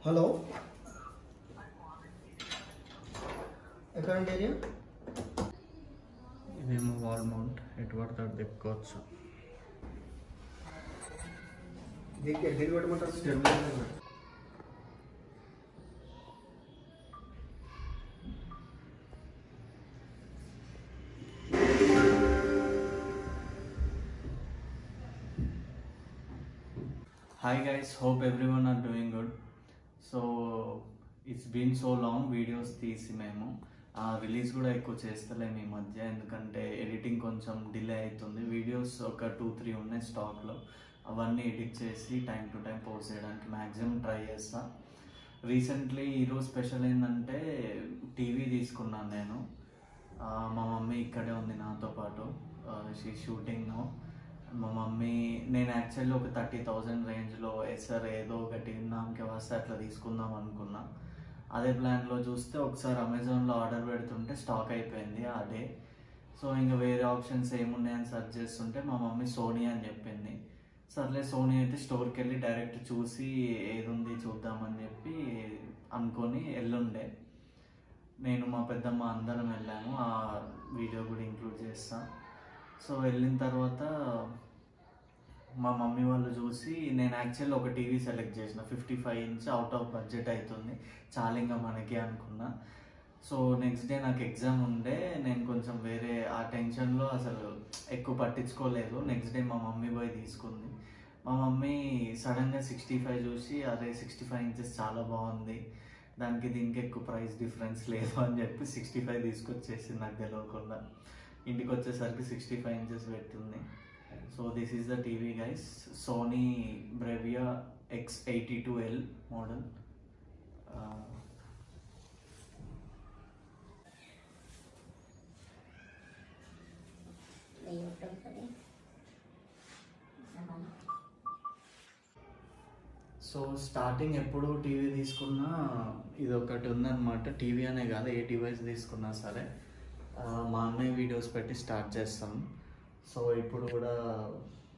Hello, ఎక్కడండి area? ఇదేమో wall mount, ఎటు పడితే అటు తిప్పుకోవచ్చు. దీనికి పెట్టమంటారు? Hi guys, hope everyone are doing good. So it's been so long videos తీసి మేము రిలీజ్ కూడా ఎక్కువ చేస్తలేము ఈ మధ్య, ఎందుకంటే ఎడిటింగ్ కొంచెం డిలే అవుతుంది. వీడియోస్ ఒక 2-3 ఉన్నాయి స్టాక్లో, అవన్నీ ఎడిట్ చేసి టైం టు టైం పోస్ట్ చేయడానికి మ్యాక్సిమం ట్రై చేస్తా. రీసెంట్లీ ఈరోజు స్పెషల్ ఏంటంటే టీవీ తీసుకున్నాను నేను. మా మమ్మీ ఇక్కడే ఉంది నాతో పాటు, షీ షూటింగ్ నో. మా మమ్మీ, నేను యాక్చువల్లీ ఒక 30,000 రేంజ్లో ఎస్ఆర్ ఏదో ఒకటి నామకే వస్తే అట్లా తీసుకుందాం అనుకున్నా. అదే ప్లాన్లో చూస్తే ఒకసారి అమెజాన్లో ఆర్డర్ పెడుతుంటే స్టాక్ అయిపోయింది ఆ డే. సో ఇంకా వేరే ఆప్షన్స్ ఏమున్నాయని సెర్చ్ చేస్తుంటే మా మమ్మీ సోనీ అని చెప్పింది. సర్లే సోనీ అయితే స్టోర్కి వెళ్ళి డైరెక్ట్ చూసి ఏది ఉంది చూద్దామని చెప్పి అనుకొని వెళ్ళుండే. నేను మా పెద్దమ్మ అందరం వెళ్ళాము, ఆ వీడియో కూడా ఇంక్లూడ్ చేస్తాను. సో వెళ్ళిన తర్వాత మా మమ్మీ వాళ్ళు చూసి, నేను యాక్చువల్లీ ఒక టీవీ సెలెక్ట్ చేసిన 55 ఇంచ్, అవుట్ ఆఫ్ బడ్జెట్ అవుతుంది చాలా ఇంకా మనకి అనుకున్నా. సో నెక్స్ట్ డే నాకు ఎగ్జామ్ ఉండే, నేను కొంచెం వేరే ఆ టెన్షన్లో అసలు ఎక్కువ పట్టించుకోలేదు. నెక్స్ట్ డే మా మమ్మీ పోయి తీసుకుంది. మా మమ్మీ సడన్గా 65 చూసి, అదే 65 ఇంచెస్ చాలా బాగుంది, దానికి దీనికి ఎక్కువ ప్రైస్ డిఫరెన్స్ లేదు అని చెప్పి 65 తీసుకొచ్చేసి నాకు తెలియకుండా. ఇంటికి వచ్చేసరికి 65 ఇంచెస్ పెట్టింది. So this is the TV guys, Sony Bravia X82L model. So starting ఎప్పుడు టీవీ తీసుకున్నా ఇది ఒకటి ఉందన్నమాట. టీవీ అనే కాదు, ఏ డివైస్ తీసుకున్నా సరే మా అన్నయ్య వీడియోస్ పెట్టి స్టార్ట్ చేస్తాం. సో ఇప్పుడు కూడా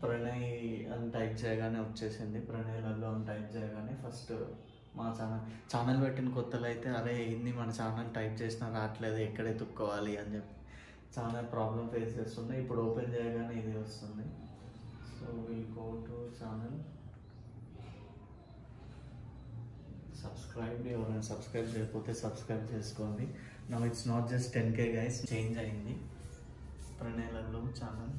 ప్రణయ్ అని టైప్ చేయగానే వచ్చేసింది, ప్రణయ్ లల్లు అని టైప్ చేయగానే ఫస్ట్ మా ఛానల్ పెట్టిన కొత్తలో అయితే అరే ఏంది మన ఛానల్ టైప్ చేసినా రావట్లేదు, ఎక్కడ ఎత్తుక్కోవాలి అని చెప్పి చాలా ప్రాబ్లం ఫేస్ చేస్తుండే. ఇప్పుడు ఓపెన్ చేయగానే ఇది వస్తుంది. So will go to channel, subscribe. ఎవరైనా సబ్స్క్రైబ్ చేయకపోతే సబ్స్క్రైబ్ చేసుకోండి. Now it's not just 10K guys, change అయింది ప్రణయ్ లల్లు ఛానల్.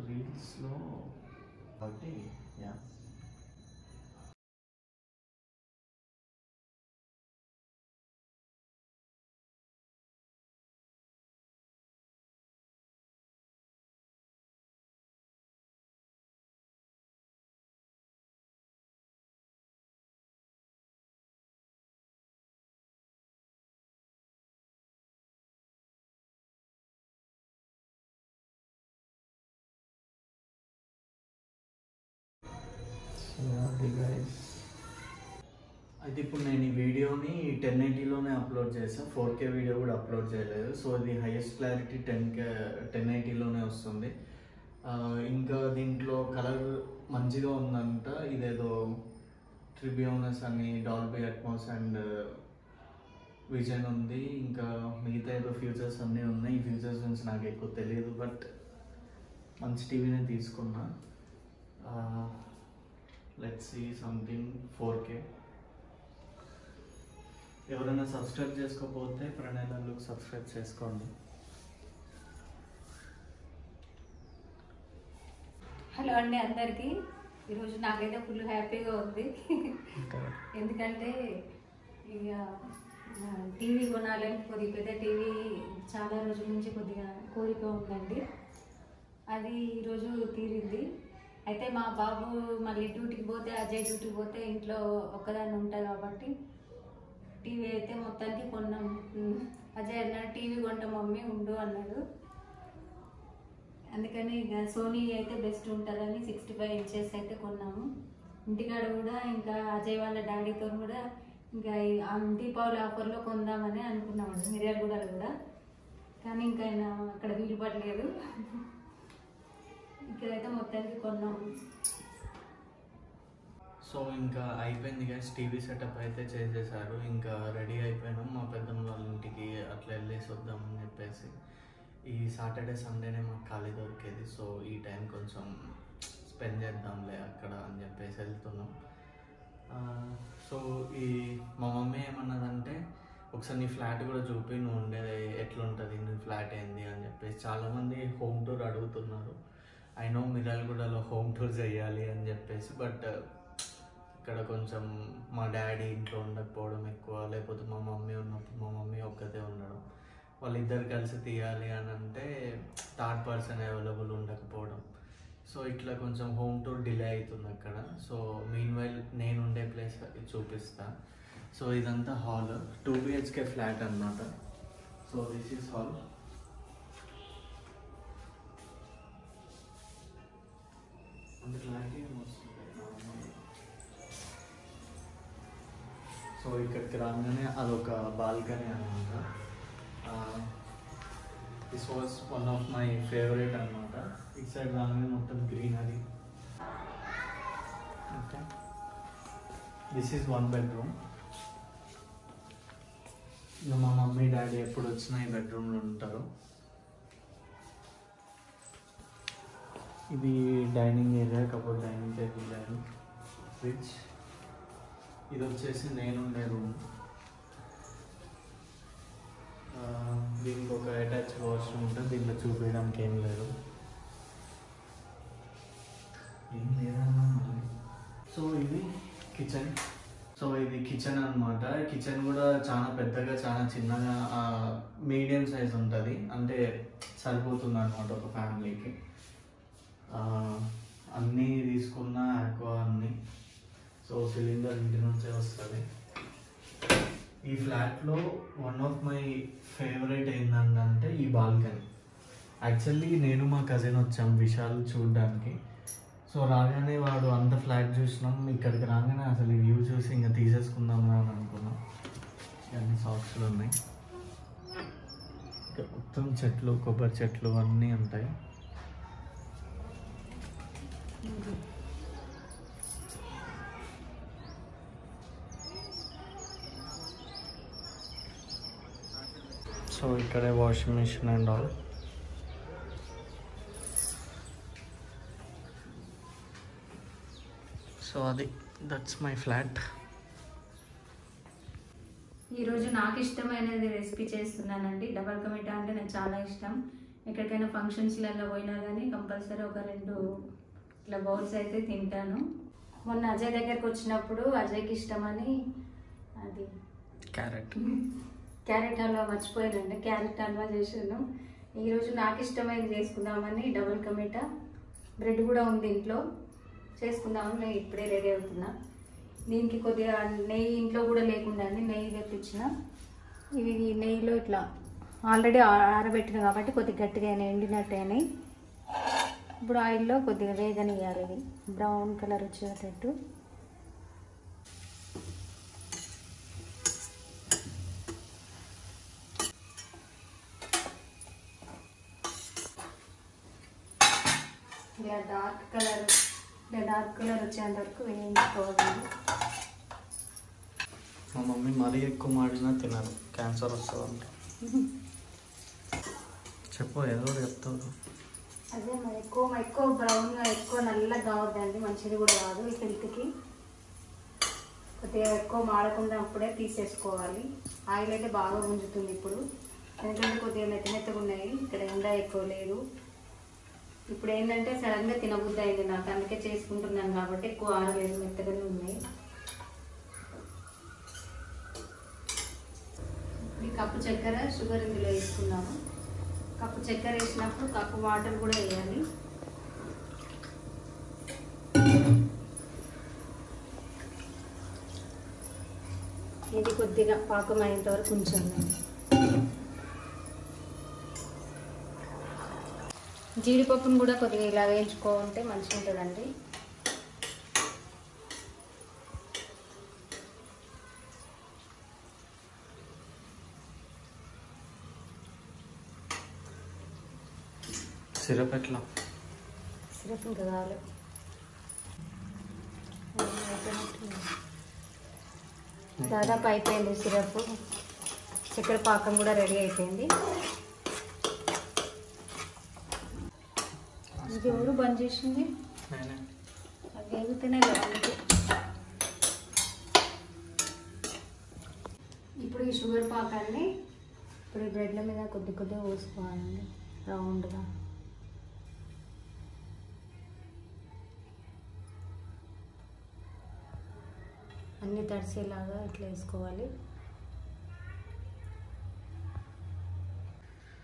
రీల్స్లో ఒకటి యా. అయితే ఇప్పుడు నేను ఈ వీడియోని 1080లోనే అప్లోడ్ చేసాను, 4K వీడియో కూడా అప్లోడ్ చేయలేదు. సో ఇది హైయెస్ట్ క్లారిటీ 1080లోనే వస్తుంది. ఇంకా దీంట్లో కలర్ మంచిగా ఉందంట, ఇదేదో ట్రిబ్యూనస్ అని, డాల్బీ అట్మాస్ అండ్ విజన్ ఉంది, ఇంకా మిగతా ఏదో ఫ్యూచర్స్ అన్నీ ఉన్నాయి. ఈ ఫ్యూచర్స్ గురించి నాకు ఎక్కువ తెలియదు, బట్ మంచి టీవీనే తీసుకున్నా. Let's see something 4K. ఎవరైనా సబ్స్క్రైబ్ చేసుకోకపోతే ప్రణయ్ లల్లుకి సబ్స్క్రైబ్ చేసుకోండి. హలో అండి అందరికీ. ఈరోజు నాకైతే ఫుల్ హ్యాపీగా ఉంది, ఎందుకంటే ఇక టీవీ కొనాలని కొద్దిగా పెద్ద టీవీ చాలా రోజుల నుంచి కొద్దిగా కోరిక ఉందండి. అది ఈరోజు తీరింది. అయితే మా బాబు మళ్ళీ డ్యూటీకి పోతే, అజయ్ డ్యూటీకి పోతే ఇంట్లో ఒక్కదాన్ని ఉంటాయి కాబట్టి టీవీ అయితే మొత్తానికి కొన్నాం. అజయ్ అన్నాడు టీవీ కొంట మమ్మీ ఉండు అన్నాడు. అందుకని ఇక సోనీ అయితే బెస్ట్ ఉంటుందని 65 ఇంచెస్ అయితే కొన్నాము. ఇంటికాడ కూడా ఇంకా అజయ్ వాళ్ళ డాడీతో కూడా ఇంకా దీపావళి ఆఫర్లో కొందామని అనుకున్నామండి, మిర్యాలగూడలో కూడా. కానీ ఇంకా ఆయన అక్కడ వీలు పడలేదు. ఇక్కడైతే మొత్తానికి కొన్నాము. సో ఇంకా అయిపోయింది గైస్, టీవీ సెటప్ అయితే చేసేసారు. ఇంకా రెడీ అయిపోయినాం మా పెద్దమ్మ వాళ్ళ ఇంటికి అట్లా వెళ్ళేసి వద్దామని చెప్పేసి. ఈ సాటర్డే సండేనే మాకు ఖాళీ దొరికేది, సో ఈ టైం కొంచెం స్పెండ్ చేద్దాంలే అక్కడ అని చెప్పేసి వెళ్తున్నాం. సో మా మమ్మీ ఏమన్నదంటే, ఒకసారి నీ ఫ్లాట్ కూడా చూపి, నువ్వు ఉండేది ఎట్లుంటుంది, నీ ఫ్లాట్ ఏంది అని చెప్పేసి. చాలామంది హోమ్ టూర్ అడుగుతున్నారు. ఐ నో మిర్యాలగూడలో హోమ్ టూర్ చేయాలి అని చెప్పేసి, బట్ ఇక్కడ కొంచెం మా డాడీ ఇంట్లో ఉండకపోవడం ఎక్కువ, లేకపోతే మా మమ్మీ ఉన్నప్పుడు మా మమ్మీ ఒక్కతే ఉండడం, వాళ్ళిద్దరు కలిసి తీయాలి అని అంటే థర్డ్ పర్సన్ అవైలబుల్ ఉండకపోవడం, సో ఇట్లా కొంచెం హోమ్ టూర్ డిలే అవుతుంది అక్కడ. సో మీన్ వైల్ నేను ఉండే ప్లేస్ చూపిస్తా. సో ఇదంతా హాల్, 2 BHK ఫ్లాట్ అన్నమాట. So this is hall. అంత క్లారిటీ వస్తుంది. సో ఇక్కడికి రాగానే అదొక బాల్కనీ అనమాట. This was one of my favourite అనమాట. ఇటు సైడ్ రాగానే మొత్తం greenery. Okay, this is 1 bedroom. ఇంకా మా మమ్మీ డాడీ ఎప్పుడు వచ్చినా ఈ బెడ్రూమ్లో ఉంటారు. ఇది డైనింగ్ ఏరియా, కాకపోతే డైనింగ్ టేబుల్ అండ్ ఫ్రిడ్జ్. ఇది వచ్చేసి నేనుండే రూమ్. దీనికి ఒక అటాచ్ వాష్రూమ్ ఉంటుంది, దీంట్లో చూపించడానికి ఏం లేదు. సో ఇది కిచెన్. సో ఇది కిచెన్ అనమాట. కిచెన్ కూడా చాలా పెద్దగా, చాలా చిన్నగా, మీడియం సైజ్ ఉంటుంది, అంటే సరిపోతుంది అనమాట ఒక ఫ్యామిలీకి. అన్నీ తీసుకున్న ఆక్వా అన్నీ. సో సిలిండర్ ఇంటి నుంచే వస్తుంది. ఈ ఫ్లాట్లో వన్ ఆఫ్ మై ఫేవరెట్ ఏంటంటే ఈ బాల్కనీ. యాక్చువల్లీ నేను మా కజిన్ వచ్చాం విశాల్ చూడడానికి. సో రాగానే వాడు అంత ఫ్లాట్ చూసినాం, ఇక్కడికి రాగానే అసలు ఈ వ్యూ చూసి ఇంకా తీసేసుకుందాం అని అనుకున్నాం. అన్ని సాక్స్లు ఉన్నాయి, మొత్తం చెట్లు, కొబ్బరి చెట్లు అన్నీ ఉంటాయి. సో ఇక్కడే washing machine and all. So that's my flat. ఈరోజు నాకు ఇష్టమైనది రెసిపీ చేస్తున్నానండి. డబల్ కమిటా అంటే నాకు చాలా ఇష్టం. ఎక్కడికైనా ఫంక్షన్స్లలో పోయినా కానీ కంపల్సరీ ఒక 2 ఇట్లా బౌల్స్ అయితే తింటాను. మొన్న అజయ్ దగ్గరకు వచ్చినప్పుడు అజయ్కి ఇష్టమని అది క్యారెట్ హల్వా మర్చిపోయానండి. క్యారెట్ హల్వా చేసాను. ఈరోజు నాకు ఇష్టమైనది చేసుకుందామని డబుల్ కమిటా, బ్రెడ్ కూడా ఉంది ఇంట్లో, చేసుకుందామని నేను ఇప్పుడే రెడీ అవుతున్నా. దీనికి కొద్దిగా నెయ్యి ఇంట్లో కూడా లేకుండా నెయ్యి తెప్పించిన. ఇవి నెయ్యిలో ఇట్లా ఆల్రెడీ ఆరబెట్టిన కాబట్టి కొద్దిగా గట్టిగా ఎండినట్టయినాయి. ఇప్పుడు ఆయిల్లో కొద్దిగా వేగనియాలి. ఇది బ్రౌన్ కలర్ వచ్చేటట్టు. ఇలా డార్క్ కలర్ వచ్చేంత వరకు వేయించుకోవాలి. మా మమ్మీ మరీ ఎక్కువ మాడినా తినరు, క్యాన్సర్ వస్తుందంట. చెప్పు, ఏదో చెప్తావు. అదే మరి ఎక్కువ బ్రౌన్గా ఎక్కువ నల్లగా కావద్దండి, మంచిది కూడా కాదు ఈ హెల్త్కి. కొద్దిగా ఎక్కువ మాడకుండా అప్పుడే తీసేసుకోవాలి. ఆయిల్ అయితే బాగా గుంజుతుంది ఇప్పుడు, ఎందుకంటే కొద్దిగా మెత్తగా ఉన్నాయి. ఇక్కడ ఎండ ఎక్కువ లేదు. ఇప్పుడు ఏంటంటే సడన్గా తినబుద్ధి అయింది నాకు, అందుకే చేసుకుంటున్నాను కాబట్టి ఎక్కువ ఆరలేదు, మెత్తగానే ఉన్నాయి. ఈ కప్పు చక్కెర, షుగర్ ఇందులో వేసుకున్నాము. కప్పు చక్కెర వేసినప్పుడు కప్పు వాటర్ కూడా వేయాలి. ఇది కొద్దిగా పాకం అయ్యేంత వరకు ఉంచాను. జీడిపప్పును కూడా కొద్దిగా ఇలా వేయించుకుంటే మంచిగా ఉంటుందండి. సిరప్ ఎట్లా? సిరప్ ఇంకా కావాలి. దాదాపు అయిపోయింది సిరప్. చక్కెర పాకం కూడా రెడీ అయిపోయింది. ఇది ఎవరు బంద్ చేసింది? అది ఎగుతూనే లేదు. ఇప్పుడు ఈ షుగర్ పాకాన్ని ఇప్పుడు ఈ బ్రెడ్ల మీద కొద్ది కొద్దిగా పోసుకోవాలండి రౌండ్గా. అన్నీ తడిసేలాగా ఇట్లా వేసుకోవాలి.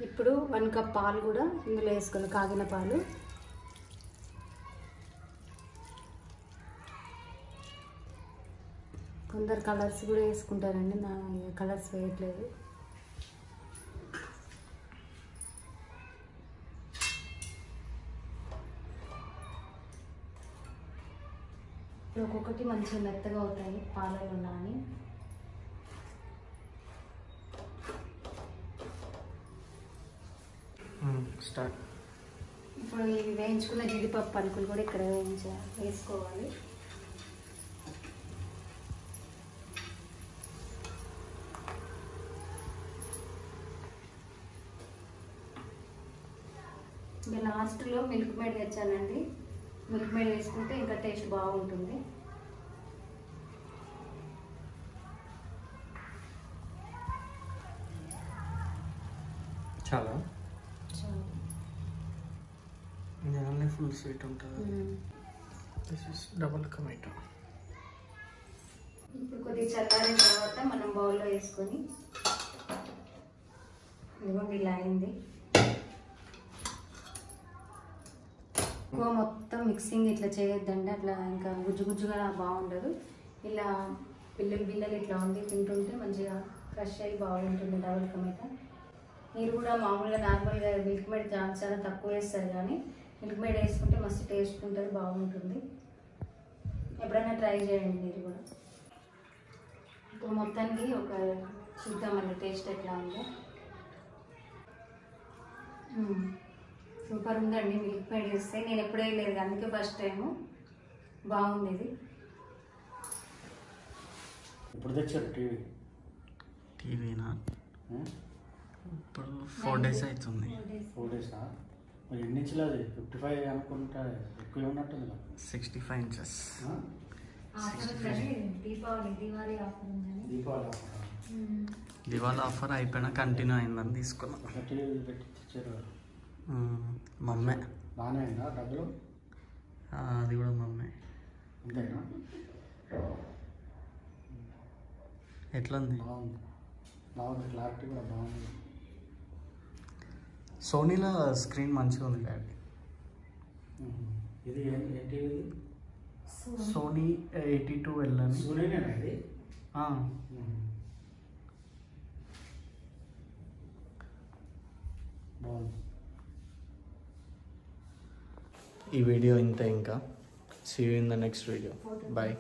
ఇప్పుడు 1 కప్ పాలు కూడా ఇందులో వేసుకోవాలి, కాగిన పాలు. కొందరు కలర్స్ కూడా వేసుకుంటారండి, నా కలర్స్ వేయట్లేదు. ఒక్కొక్కటి మంచిగా మెత్తగా అవుతాయి పాలలో నాని. స్టార్ట్. ఇప్పుడు ఇవి వేయించుకున్న జీడిపప్పు పలుకులు కూడా ఇక్కడ వేసుకోవాలి. ఇంకా లాస్ట్లో మిల్క్ మేడ్ తెచ్చానండి. మిల్క్ మేడ్ వేసుకుంటే ఇంకా టేస్ట్ బాగుంటుంది. చాలా ఫుల్ స్వీట్ ఉంటుంది. This is double tomato. ఇప్పుడు కొద్దిగా చల్లారిన తర్వాత మనం బౌల్లో వేసుకొని ఇదిగోండి ఇలా అయింది. ఎక్కువ మొత్తం మిక్సింగ్ ఇట్లా చేయొద్దండి, అట్లా ఇంకా గుజ్జు గుజ్జుగా బాగుండదు. ఇలా బిల్లలు ఇట్లా ఉంది, తింటుంటే మంచిగా క్రష్ అయ్యి బాగుంటుంది డబుల్ టొమాటో. మీరు కూడా మామూలుగా నార్మల్గా మిల్క్ మేడ్ చాలా తక్కువ వేస్తారు, కానీ మిల్క్ మేడ్ వేసుకుంటే మస్తు టేస్ట్ ఉంటుంది, బాగుంటుంది. ఎప్పుడైనా ట్రై చేయండి మీరు కూడా. ఇప్పుడు మొత్తానికి ఒక చూద్దామండి టేస్ట్ ఎట్లా ఉందో. సూపర్ ఉందండి మిల్క్ మేడ్ వేస్తే. నేను ఎప్పుడే లేదు, అందుకే ఫస్ట్ టైము. బాగుంది ఇది. ఇప్పుడు తెచ్చారు టీవీనా? ఇప్పుడు 4 days అవుతుంది. 4 days. మరి ఎన్ని ఇంచులు అది? 55 అనుకుంటా, ఎక్కువ ఉన్నట్టుంది. 65 inches. దీపావళి ఆఫర్ అయిపోయినా కంటిన్యూ అయిందని తీసుకున్నాం. మమ్మే బాగానే అయిందా డబ్బులు? అది కూడా మమ్మే. అంతేనా? ఎట్లా ఉంది? బాగుంది, బాగుంది. క్లారిటీ కూడా బాగుంది. సోనీలో స్క్రీన్ మంచిగా ఉంది డాడీ. ఇది ఏంటి? సోనీ 82L అని. సోనీనేనా ఇది? బాగుంది. ఈ వీడియో ఇంతే. ఇంకా see you in the next video. Bye.